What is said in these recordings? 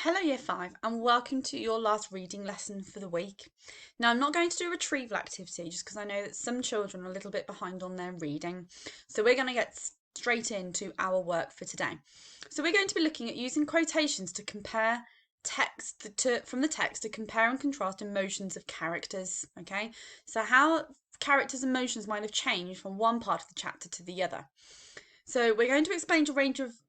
Hello Year 5 and welcome to your last reading lesson for the week. Now I'm not going to do a retrieval activity just because I know that some children are a little bit behind on their reading. So we're going to get straight into our work for today. So we're going to be looking at using quotations to compare from the text to compare and contrast emotions of characters. Okay, so how characters' emotions might have changed from one part of the chapter to the other. So we're going to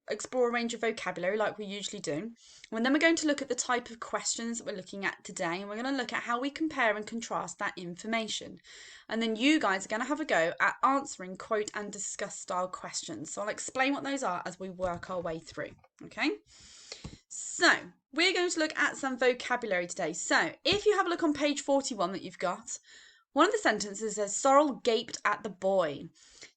explore a range of vocabulary like we usually do. And then we're going to look at the type of questions that we're looking at today. And we're going to look at how we compare and contrast that information. And then you guys are going to have a go at answering quote and discuss style questions. So I'll explain what those are as we work our way through. Okay. So we're going to look at some vocabulary today. So if you have a look on page 41 that you've got, one of the sentences says Sorrel gaped at the boy.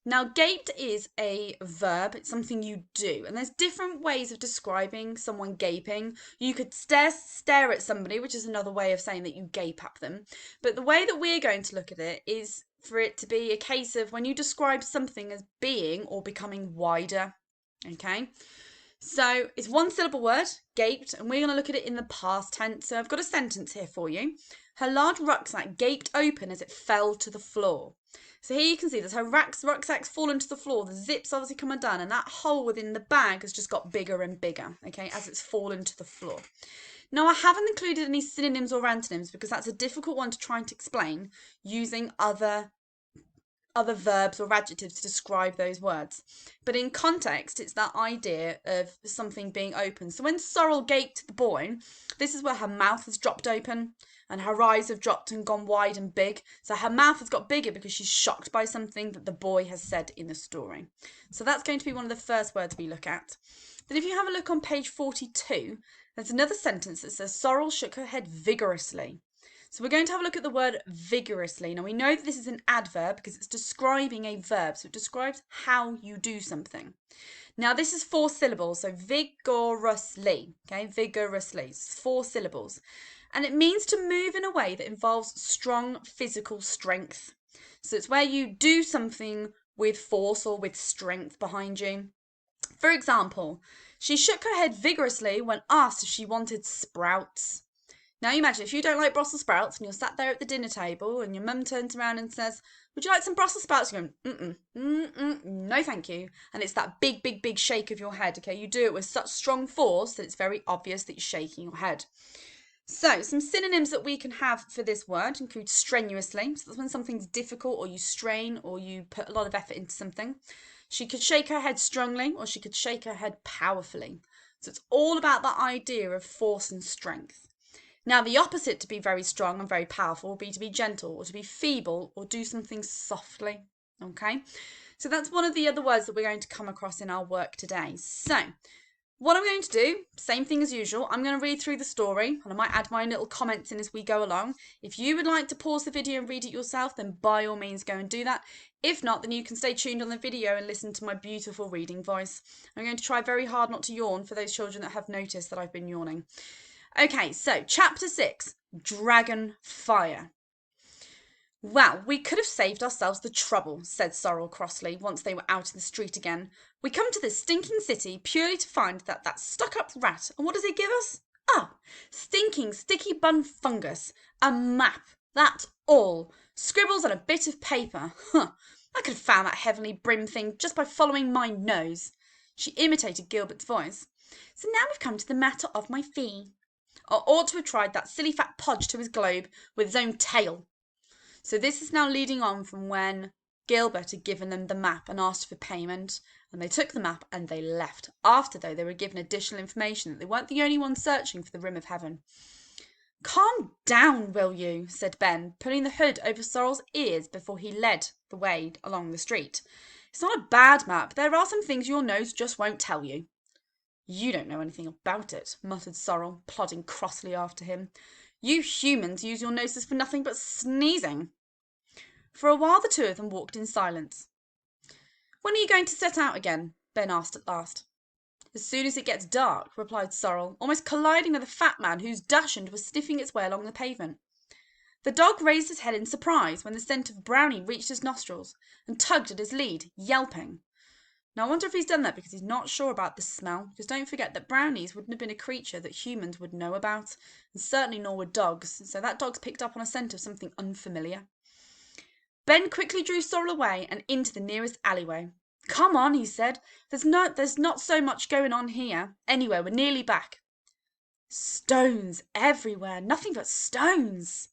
Now, gaped is a verb. It's something you do. And there's different ways of describing someone gaping. You could stare at somebody, which is another way of saying that you gape at them. But the way that we're going to look at it is for it to be a case of when you describe something as being or becoming wider. Okay? So it's one syllable word, gaped, and we're going to look at it in the past tense. So I've got a sentence here for you. Her large rucksack gaped open as it fell to the floor. So here you can see that her rucksack's fallen to the floor. The zip's obviously come undone, and that hole within the bag has just got bigger and bigger, okay, as it's fallen to the floor. Now, I haven't included any synonyms or antonyms because that's a difficult one to try and explain using other verbs or adjectives to describe those words. But in context, it's that idea of something being open. So when Sorrel gaped at the boy, this is where her mouth has dropped open and her eyes have dropped and gone wide and big. So her mouth has got bigger because she's shocked by something that the boy has said in the story. So that's going to be one of the first words we look at. Then if you have a look on page 42, there's another sentence that says Sorrel shook her head vigorously. So we're going to have a look at the word vigorously. Now we know that this is an adverb because it's describing a verb. So it describes how you do something. Now this is 4 syllables. So vigorously, okay, vigorously, it's 4 syllables. And it means to move in a way that involves strong physical strength. So it's where you do something with force or with strength behind you. For example, she shook her head vigorously when asked if she wanted sprouts. Now you imagine if you don't like Brussels sprouts and you're sat there at the dinner table and your mum turns around and says, would you like some Brussels sprouts? You're going, no thank you. And it's that big, big, big shake of your head, okay? You do it with such strong force that it's very obvious that you're shaking your head. So some synonyms that we can have for this word include strenuously. So that's when something's difficult or you strain or you put a lot of effort into something. She could shake her head strongly or she could shake her head powerfully. So it's all about that idea of force and strength. Now, the opposite to be very strong and very powerful would be to be gentle or to be feeble or do something softly. Okay, so that's one of the other words that we're going to come across in our work today. So, what I'm going to do, same thing as usual, I'm going to read through the story and I might add my little comments in as we go along. If you would like to pause the video and read it yourself, then by all means go and do that. If not, then you can stay tuned on the video and listen to my beautiful reading voice. I'm going to try very hard not to yawn for those children that have noticed that I've been yawning. Okay, so chapter 6, Dragon Fire. Well, we could have saved ourselves the trouble, said Sorrel crossly, once they were out in the street again. We come to this stinking city purely to find that stuck-up rat, and what does it give us? Oh, stinking sticky bun fungus, a map, that's all. Scribbles on a bit of paper. Huh, I could have found that heavenly brim thing just by following my nose. She imitated Gilbert's voice. So now we've come to the matter of my fee. I ought to have tried that silly fat podge to his globe with his own tail. So this is now leading on from when Gilbert had given them the map and asked for payment, and they took the map and they left. After, though, they were given additional information that they weren't the only ones searching for the Rim of Heaven. Calm down, will you, said Ben, pulling the hood over Sorrel's ears before he led the way along the street. It's not a bad map. There are some things your nose just won't tell you. You don't know anything about it, muttered Sorrel, plodding crossly after him. You humans use your noses for nothing but sneezing. For a while the two of them walked in silence. When are you going to set out again? Ben asked at last. As soon as it gets dark, replied Sorrel, almost colliding with a fat man whose dachshund was sniffing its way along the pavement. The dog raised his head in surprise when the scent of brownie reached his nostrils and tugged at his lead, yelping. Now I wonder if he's done that because he's not sure about the smell, because don't forget that brownies wouldn't have been a creature that humans would know about, and certainly nor would dogs, so that dog's picked up on a scent of something unfamiliar. Ben quickly drew Sorrel away and into the nearest alleyway. Come on, he said. There's not so much going on here. Anyway, we're nearly back. Stones everywhere, nothing but stones.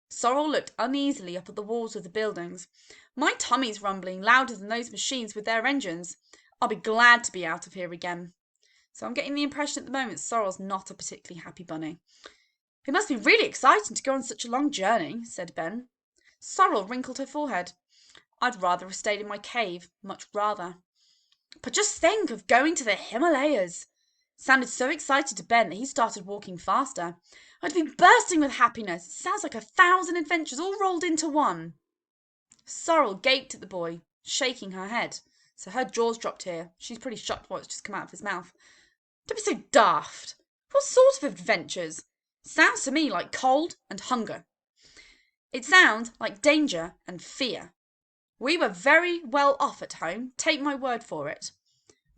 Sorrel looked uneasily up at the walls of the buildings. My tummy's rumbling louder than those machines with their engines. I'll be glad to be out of here again. So I'm getting the impression at the moment Sorrel's not a particularly happy bunny. It must be really exciting to go on such a long journey, said Ben. Sorrel wrinkled her forehead. I'd rather have stayed in my cave, much rather. But just think of going to the Himalayas. Sounded so excited to Ben that he started walking faster. I'd be bursting with happiness. It sounds like 1,000 adventures all rolled into one. Sorrel gaped at the boy, shaking her head. So her jaws dropped here. She's pretty shocked what's just come out of his mouth. Don't be so daft. What sort of adventures? Sounds to me like cold and hunger. It sounds like danger and fear. We were very well off at home, take my word for it.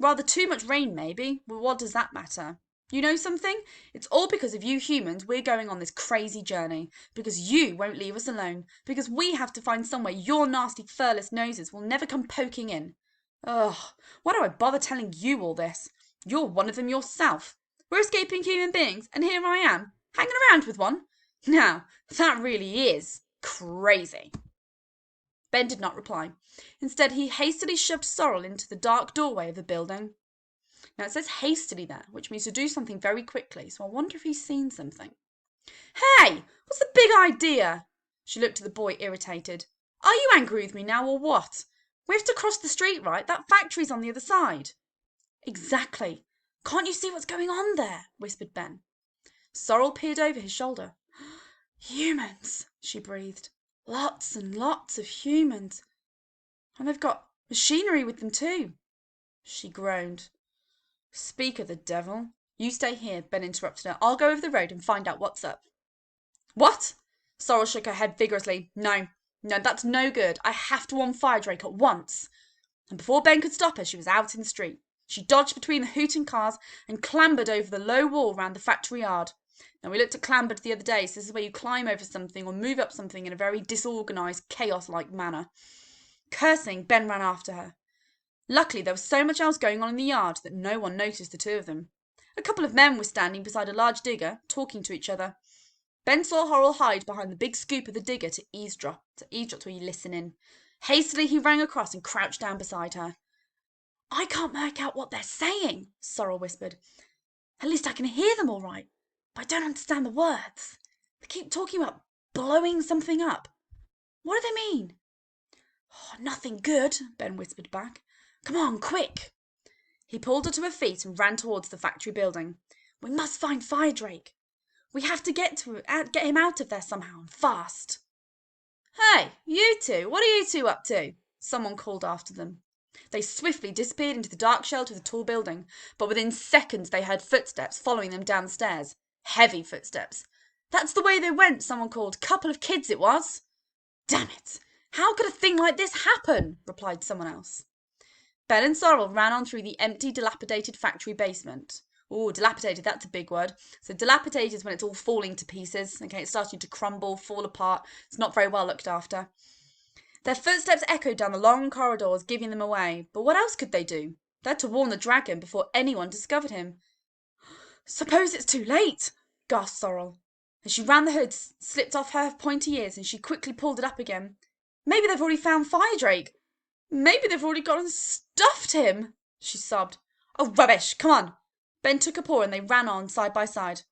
Rather too much rain, maybe, but what does that matter? You know something? It's all because of you humans we're going on this crazy journey. Because you won't leave us alone. Because we have to find somewhere your nasty furless noses will never come poking in. Ugh, why do I bother telling you all this? You're one of them yourself. We're escaping human beings, and here I am, hanging around with one. Now, that really is crazy. Ben did not reply. Instead, he hastily shoved Sorrel into the dark doorway of the building. Now, it says hastily there, which means to do something very quickly, so I wonder if he's seen something. Hey, what's the big idea? She looked at the boy, irritated. Are you angry with me now, or what? We have to cross the street, right? That factory's on the other side. Exactly. Can't you see what's going on there? Whispered Ben. Sorrel peered over his shoulder. Humans, she breathed. Lots and lots of humans. And they've got machinery with them too. She groaned. Speak of the devil. You stay here, Ben interrupted her. I'll go over the road and find out what's up. What? Sorrel shook her head vigorously. No, that's no good. I have to warn Firedrake at once. And before Ben could stop her, she was out in the street. She dodged between the hooting cars and clambered over the low wall round the factory yard. Now, we looked at clambered the other day, so this is where you climb over something or move up something in a very disorganised, chaos-like manner. Cursing, Ben ran after her. Luckily, there was so much else going on in the yard that no one noticed the two of them. A couple of men were standing beside a large digger, talking to each other. Ben saw Sorrel hide behind the big scoop of the digger to eavesdrop. Where you listen in. Hastily, he rang across and crouched down beside her. I can't make out what they're saying, Sorrel whispered. At least I can hear them all right, but I don't understand the words. They keep talking about blowing something up. What do they mean? Oh, nothing good, Ben whispered back. Come on, quick. He pulled her to her feet and ran towards the factory building. We must find Firedrake. We have to get him out of there somehow, and fast. Hey, you two, what are you two up to? Someone called after them. They swiftly disappeared into the dark shelter of the tall building, but within seconds they heard footsteps following them down the stairs. Heavy footsteps. That's the way they went, someone called. Couple of kids it was. Damn it! How could a thing like this happen? Replied someone else. Ben and Sorrel ran on through the empty, dilapidated factory basement. Oh, dilapidated, that's a big word. So dilapidated is when it's all falling to pieces. Okay, it's starting to crumble, fall apart. It's not very well looked after. Their footsteps echoed down the long corridors, giving them away. But what else could they do? They had to warn the dragon before anyone discovered him. Suppose it's too late, gasped Sorrel. As she ran, the hood slipped off her pointy ears and she quickly pulled it up again. Maybe they've already found Firedrake. Maybe they've already gone and stuffed him, she sobbed. Oh, rubbish! Come on! Ben took a paw and they ran on side by side.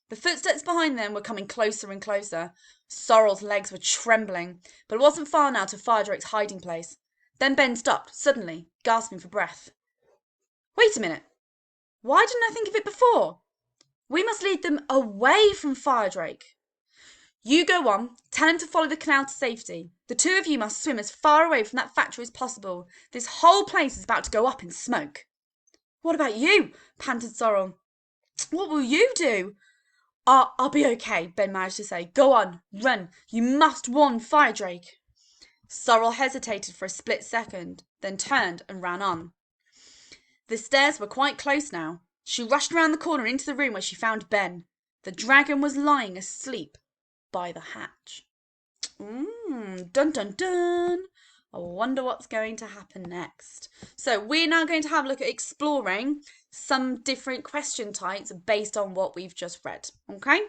The footsteps behind them were coming closer and closer. Sorrel's legs were trembling, but it wasn't far now to Firedrake's hiding place. Then Ben stopped, suddenly, gasping for breath. Wait a minute. Why didn't I think of it before? We must lead them away from Firedrake. You go on, tell him to follow the canal to safety. The two of you must swim as far away from that factory as possible. This whole place is about to go up in smoke. What about you? Panted Sorrel. What will you do? I'll be okay, Ben managed to say. Go on, run. You must warn Firedrake. Sorrel hesitated for a split second, then turned and ran on. The stairs were quite close now. She rushed round the corner into the room where she found Ben. The dragon was lying asleep by the hatch. Dun dun dun. I wonder what's going to happen next. So we're now going to have a look at exploring some different question types based on what we've just read. Okay?